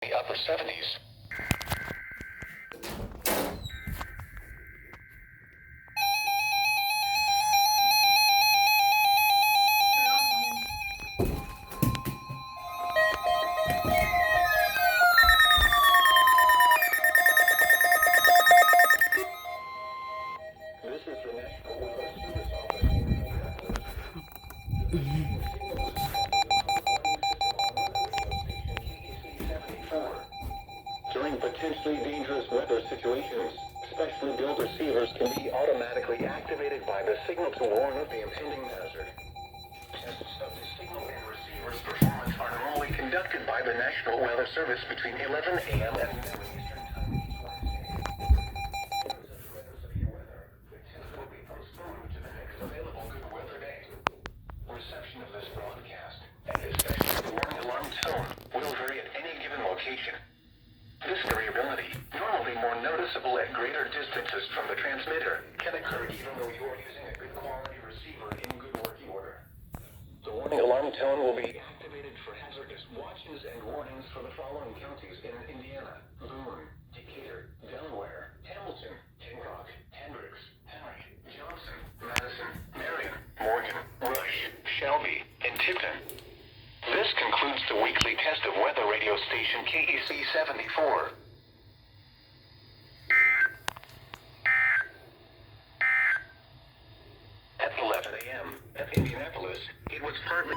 the upper 70s. This is the National Weather Service Office in Indianapolis. During potentially dangerous weather situations, specially built receivers can be automatically activated by the signal to warn of the impending hazard. Tests of the signal and receiver's performance are normally conducted by the National Weather Service between 11 a.m. and noon Eastern Time each Wednesday. Severe weather, the test will be postponed to the next available good weather day. Reception of this broadcast, and especially the warning alarm tone, will vary at any given location. This variability, normally more noticeable at greater distances from the transmitter, can occur even though you are using a good quality receiver in good working order. The warning alarm tone will be activated for hazardous watches and warnings for the following counties in Indiana: Boone, Decatur, Delaware, Hamilton, Hancock, Hendricks, Henry, Johnson, Madison, Marion, Morgan, Rush, Shelby, and Tipton. This concludes the weekly test of weather radio station KEC74. At 11 a.m. at Indianapolis, it was partly...